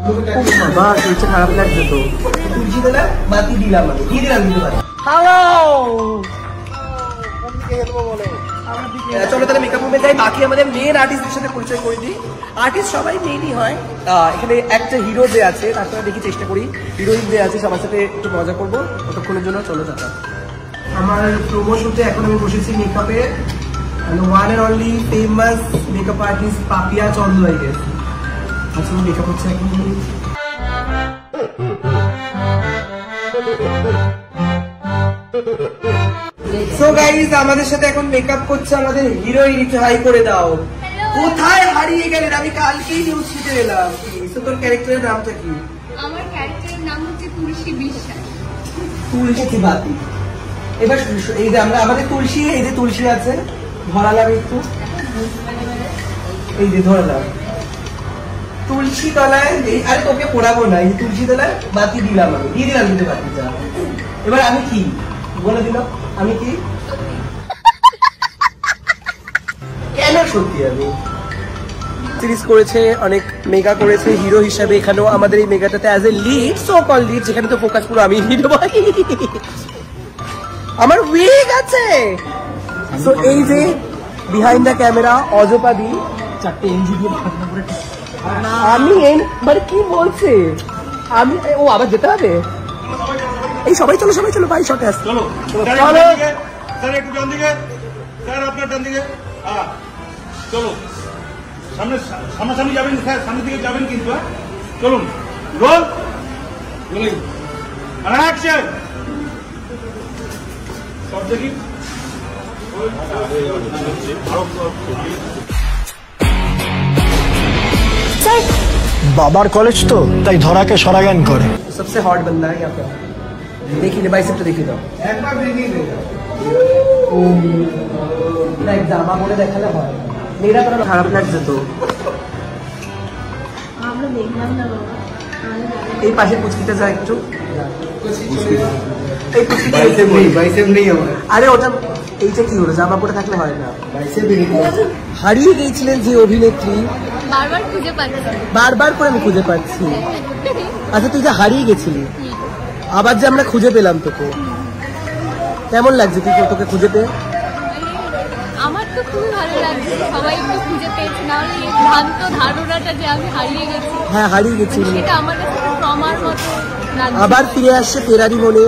বাবা শরীরটা খারাপ লাগছে তো। তুলসী তলা বাতি দিলাম আমি, দিয়ে দিলাম দিতে পারি। হ্যালো চলো তাহলে মেকআপ রুমে যাই। বাকি আমাদের মেন আর্টিস্টদের সাথে পরিচয় করে দিই। আর্টিস্ট সবাই মেনই হয়। এখানে একটা হিরো যে আছে তার সাথে দেখি চেষ্টা করি, হিরোইন যে আছে সবার সাথে একটু মজা করবো ততক্ষণের জন্য। চলো টাটা। আমার প্রোমো শুটে এখন আমি বসেছি মেকআপে। One and only famous makeup artist Papiya Chandra I guess. আচ্ছা মেকআপ হচ্ছে এখন। সো গাইস আমাদের সাথে এখন মেকআপ করছে আমাদের হিরোইন। একটু হাই করে দাও। কোথায় হারিয়ে গেলেন? আমি কালকেই নিউজ শিটে এলাম। তোর ক্যারেক্টারের নামটা কি? আমার ক্যারেক্টারের নাম হচ্ছে তুলসী বিশ্বাস। তুলসী বাতি। এবার এই যে আমরা আমাদের তুলসী, এই যে তুলসী আছে ধরালাম একটু, এই যে ধরালাম তুলসী তলায়। আরে তোকে পড়াবো না, এই তুলসী তলায় বাতি দিলাম আমি, দিয়ে দিলাম কিন্তু বাতিটা। এবার আমি কি বলে দিলাম? আমি কি কেন সত্যি আমি সিরিজ করেছে, অনেক মেগা করেছে হিরো হিসাবে। এখানেও আমাদের এই মেগাটাতে as a lead, so call lead, যেখানে তো ফোকাস পুরো আমি হিরো। আমার উইগ আছে। সো এই যে বিহাইন্ড দ্য ক্যামেরা অজপাদি চারটে এনজি দিয়ে আমি মানে কি বলছে আমি ও আবার যেতে হবে। এই সবাই চলো সবাই চলো, বাই শটে আসছে। চলো চলো স্যার একটু ডান দিকে, স্যার আপনার ডান দিকে। চলো সামনে সামনাসামনি যাবেন স্যার, সামনের দিকে যাবেন কিন্তু। চলুন রোল রোলিং আর অ্যাকশন। সব দেখি বাবার কলেজ তো তাই ধরাকে সরাগান করে। सबसे हॉट बंदा है यहाँ पे। देखिए बाइसेप तो देखिए, एक बार देखिए দেখ জামা পরে দেখালে হয়। মেয়েরা তো খারাপ লাগছে তো। আমরা দেখলাম না বাবা। এই পাশে পুচকিটা যা একটু, এই পুচকিটা বাইসেপ নেই আমার। আরে ওটা এইটা কি হলো? জামা পরে থাকলে হয় না। হারিয়ে গিয়েছিলেন যে অভিনেত্রী, বারবার খুঁজে পাচ্ছি, বারবার করে আমি খুঁজে পাচ্ছি। আচ্ছা তুই যে হারিয়ে গেছিলি, আবার যে আমরা খুঁজে পেলাম তোকে, কেমন লাগছে তুই তোকে খুঁজে পেয়ে? আমার তো খুবই ভালো লাগছে, সবাই একটু খুঁজে পেয়েছে। নাহলে এই ভ্রান্ত ধারণাটা যে আমি হারিয়ে গেছি, হ্যাঁ হারিয়ে গেছিলি, সেটা আমার কাছে ট্রমার মতো লাগছে। আবার ফিরে আসছে ফেরারি মনে,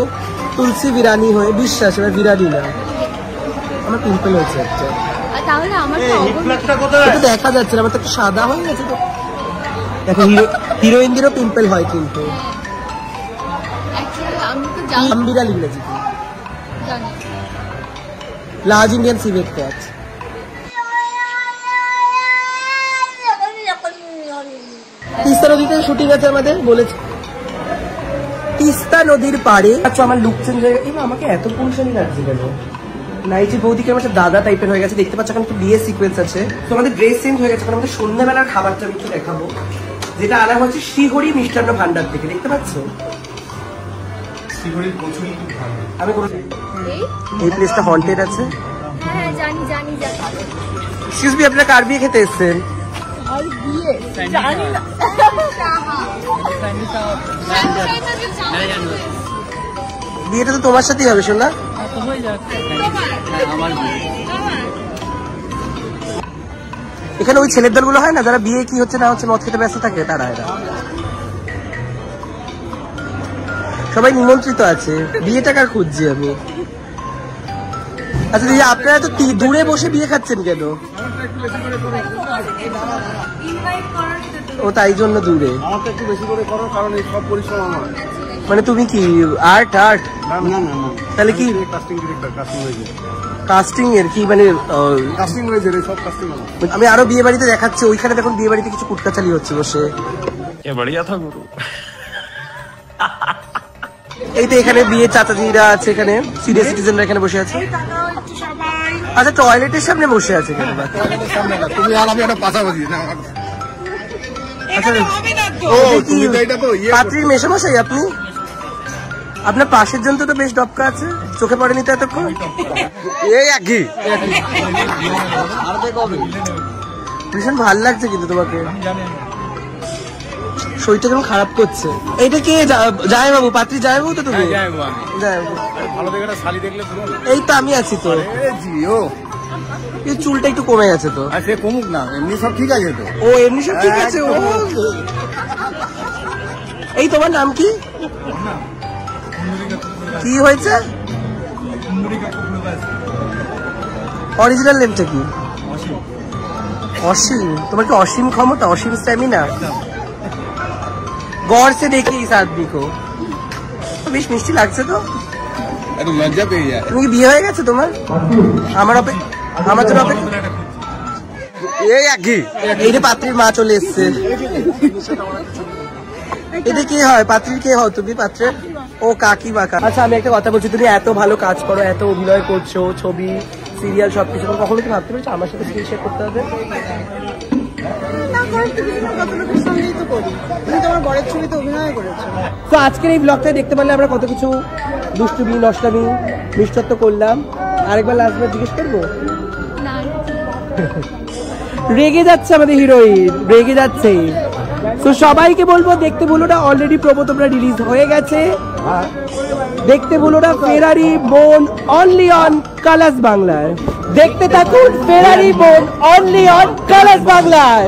তুলসী বিরানি হয়ে। বিশ্বাস এবার বিরানি না, আমার পিম্পল হয়েছে একটা। তাহলে আমার তো এটা দেখা যাচ্ছে না, আমার তো একটু সাদা হয়ে গেছে তো। দেখো হিরোইনদেরও পিম্পল হয় কিন্তু। আমি তো জানি আম্বিরাল ইংরেজি জানি large Indian civet cat. Teesta নদীতে শুটিং আছে আমাদের, বলেছে তিস্তা নদীর পাড়ে। আচ্ছা আমার লুক চেঞ্জ হয়ে গেছে। আমাকে এত পুরুষানি লাগছে কেন? নাইটি বৌদিকে আমার দাদা টাইপের হয়ে গেছে, দেখতে পাচ্ছ এখন একটু বিয়ে সিকোয়েন্স আছে। তো আমাদের ড্রেস চেঞ্জ হয়ে গেছে। এখন আমাদের সন্ধ্যাবেলার খাবারটা আমি একটু দেখাবো, যেটা আনা হচ্ছে শ্রীহরি মিষ্টান্ন ভান্ডার থেকে। দেখতে পাচ্ছ আমি এই প্লেসটা হন্টেড আছে। হ্যাঁ জানি জানি জানি। এক্সকিউজ মি, আপনারা কার বিয়ে খেতে এসেছেন? আর বিয়ে জানি না। বিয়েটা তো তোমার সাথেই হবে শোনা। এখানে ওই ছেলের দলগুলো হয় না, যারা বিয়ে কি হচ্ছে না হচ্ছে মদ খেতে ব্যস্ত থাকে, তারা এরা সবাই নিমন্ত্রিত আছে। বিয়েটা কার খুঁজছি আমি? আচ্ছা দিদি আপনারা তো দূরে বসে বিয়ে খাচ্ছেন কেন? ও তাই জন্য দূরে। আমাকে একটু বেশি করে করো, কারণ এই সব পরিশ্রম আমার। মানে তুমি কি আর্ট আর্ট না না না, তাহলে কি কাস্টিং ডিরেক্টর, কাস্টিং হয়েছে, কাস্টিং এর কি মানে কাস্টিং হয়েছে সব কাস্টিং আমার। আমি আরো বিয়ে বাড়িতে দেখাচ্ছি, ওইখানে দেখুন বিয়ে বাড়িতে কিছু কুটকাচালি হচ্ছে বসে। বড়িয়া থা গুরু। এই তো এখানে বিয়ে চাচাজিরা আছে, এখানে সিনিয়র সিটিজেনরা এখানে বসে আছে। আচ্ছা টয়লেটের সামনে বসে আছে কেন? তুমি আর আমি একটা পাশাপাশি। আচ্ছা পাত্রীর মেশামশাই আপনি? আপনার পাশের জন তো বেশ ডবকা আছে, চোখে পড়েনি তো এতক্ষণ? এই একই ভীষণ ভাল লাগছে কিন্তু তোমাকে। শরীরটা কেমন খারাপ করছে। এটা কে যায় বাবু? পাত্রী যায় বাবু তো তুমি? যায় বাবু। ভালো দেখে একটা শাড়ি দেখলে পুরো এই তো আমি আছি তো। জিও এই চুলটা একটু কমে গেছে তো। আর সে কমুক না, এমনি সব ঠিক আছে তো। ও এমনি সব ঠিক আছে। ও এই তোমার নাম কি? কি হয়েছে? অরিজিনাল নেমটা কি? অসীম। তোমার কি অসীম ক্ষমতা, অসীম স্ট্যামিনা? গড় সে দেখি ইস আদমি কো। বেশ মিষ্টি লাগছে তো। একটু লজ্জা পেয়ে যায়। তুমি কি বিয়ে হয়ে গেছে তোমার? আমার জন্য এই একই এই যে পাত্রীর মা চলে এসছে। এটা কে হয়? পাত্রীর কে হও তুমি? পাত্রের ও কাকি বাকা। আচ্ছা আমি একটা কথা বলছি, তুমি এত ভালো কাজ করো, এত অভিনয় করছো, ছবি সিরিয়াল সবকিছু, কখনো কি ভাবতে পেরেছো আমার সাথে স্ক্রিন শেয়ার করতে হবে? তো আজকের এই ব্লগটাই দেখতে পারলে আমরা কত কিছু দুষ্টুমি নষ্টামি মিষ্টত্ব করলাম। আরেকবার লাস্টবার জিজ্ঞেস করবো? না রেগে যাচ্ছে আমাদের হিরোইন, রেগে যাচ্ছে। তো সবাইকে বলবো দেখতে ভুলো না, অলরেডি প্রোমো তোমরা রিলিজ হয়ে গেছে, দেখতে ভুলো না। ফেরারি বোন অনলি অন কালার্স বাংলায়। দেখতে থাকুন ফেরারি বোন অনলি অন কালার্স বাংলায়।